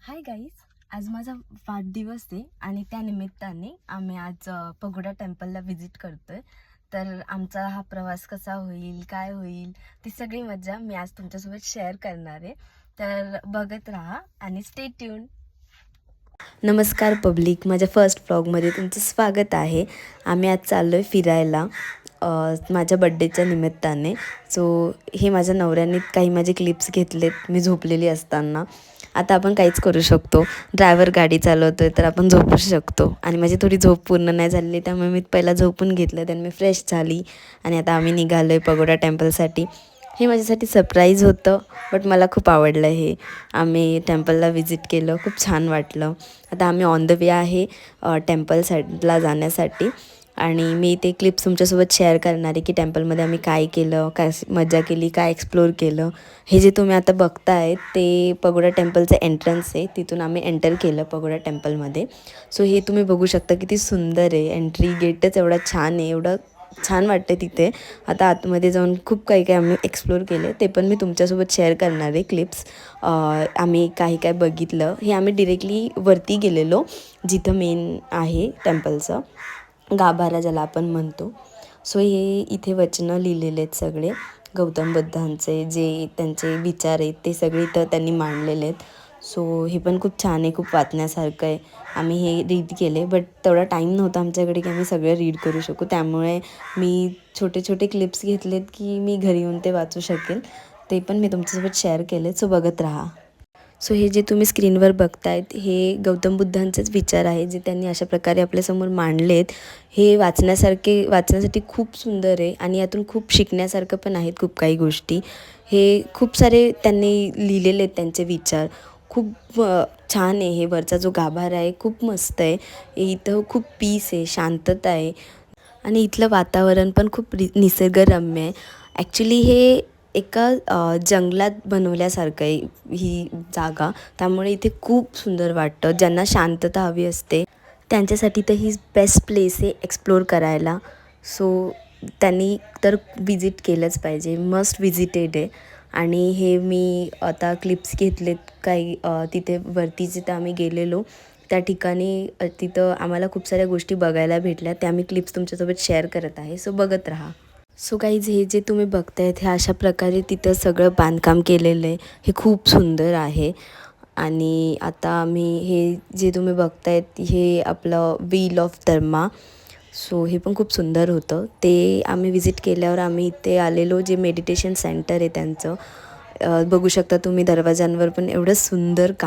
Hi guys, आज माझा वाढदिवस आहे आणि त्या निमित्ताने आम्ही आज पगोडा टेम्पलला व्हिजिट करतोय. तर आमचा हा प्रवास कसा होईल, काय होईल, ती सगळी मजा मी आज तुमच्यासोबत शेअर करणार आहे. तर बघत राहा आणि स्टे ट्यून. नमस्कार पब्लिक, माझ्या फर्स्ट व्लॉगमध्ये तुमचं स्वागत आहे. आम्ही आज चाललो आहे फिरायला माझ्या बड्डेच्या निमित्ताने. सो हे माझ्या नवऱ्याने काही माझे क्लिप्स घेतलेत मी झोपलेली असताना. आता आपण काहीच करू शकतो, ड्रायव्हर गाडी चालवतो आहे तर आपण झोपू शकतो. आणि माझी थोडी झोप पूर्ण नाही झालेली, त्यामुळे मी पहिला झोपून घेतलं, त्याने मी फ्रेश झाली आणि आता आम्ही निघालो आहे पगोडा टेम्पलसाठी. हे माझ्यासाठी सरप्राईज होतं, बट मला खूप आवडलं. हे आम्ही टेम्पलला व्हिजिट केलं, खूप छान वाटलं. आता आम्ही ऑन द वे आहे टेम्पल साईडला जाण्यासाठी आणि मी ते क्लिप्स तुमच्यासोबत शेअर करणार आहे की टेम्पलमध्ये आम्ही काय केलं, काय मजा केली, काय एक्सप्लोर केलं. हे जे तुम्ही आता बघताय ते पगोडा टेम्पलचं एंट्रन्स आहे, तिथून आम्ही एंटर केलं पगोडा टेम्पलमध्ये. सो हे तुम्ही बघू शकता किती सुंदर आहे. एंट्री गेटच एवढा छान आहे, एवढं छान वाटतं तिथे. आता आतमध्ये जाऊन खूप काही काही आम्ही एक्सप्लोर केले, ते पण मी तुमच्यासोबत शेअर करणार आहे क्लिप्स. आम्ही काही काय बघितलं. हे आम्ही डिरेक्टली वरती गेलेलो जिथं मेन आहे टेम्पलचं गाभारा ज्याला आपण म्हणतो. सो हे इथे वचनं लिहिलेले आहेत सगळे गौतम बुद्धांचे, जे त्यांचे विचार आहेत ते सगळे इथं त्यांनी मांडलेले आहेत. सो हे पण खूप छान आहे, खूप वाचण्यासारखं आहे. आम्ही हे रीड केले, बट तेवढा टाईम नव्हता आमच्याकडे की आम्ही सगळं रीड करू शकू. त्यामुळे मी छोटे छोटे क्लिप्स घेतलेत की मी घरी येऊन ते वाचू शकेल. ते पण मी तुमच्यासोबत शेअर केले, सो बघत राहा. सो हे जे तुम्ही स्क्रीनवर बघतायत हे गौतम बुद्धांचेच विचार आहे, जे त्यांनी अशा प्रकारे आपल्यासमोर मांडलेत. हे वाचण्यासाठी खूप सुंदर आहे आणि यातून खूप शिकण्यासारखं पण आहेत खूप काही गोष्टी. हे खूप सारे त्यांनी लिहिलेले आहेत त्यांचे विचार. खूप छान आहे. हे वरचा जो गाभारा आहे खूप मस्त आहे. इथं खूप पीस आहे, शांतता आहे आणि इथलं वातावरण पण खूप निसर्गरम्य आहे. ॲक्च्युली हे एका जंगलात बनवल्यासारखं आहे ही जागा, त्यामुळे इथे खूप सुंदर वाटतं. ज्यांना शांतता हवी असते त्यांच्यासाठी तर ही बेस्ट प्लेस आहे एक्सप्लोर करायला. सो त्यांनी तर विजिट केलंच पाहिजे, मस्ट विजिटेड आहे. आणि हे मी आता क्लिप्स घेतलेत काही तिथे वरती जिथं आम्ही गेलेलो त्या ठिकाणी तिथं आम्हाला खूप साऱ्या गोष्टी बघायला भेटल्या, त्या मी क्लिप्स तुमच्यासोबत शेअर करत आहे. सो बघत राहा. सो गाईज हे जे तुम्ही बघतायत हे अशा प्रकारे तिथं सगळं बांधकाम केलेलं आहे. हे खूप सुंदर आहे. आणि आता मी हे जे तुम्ही बघतायत हे आपलं व्हील ऑफ धर्मा. सो हे पण खूप सुंदर होतं. ते आम्ही विजिट केल्यावर आम्ही इथे आलेलो, जे मेडिटेशन सेंटर आहे त्यांचं बघू शकता तुम्ही. दरवाजांवर पण एवढं सुंदर काम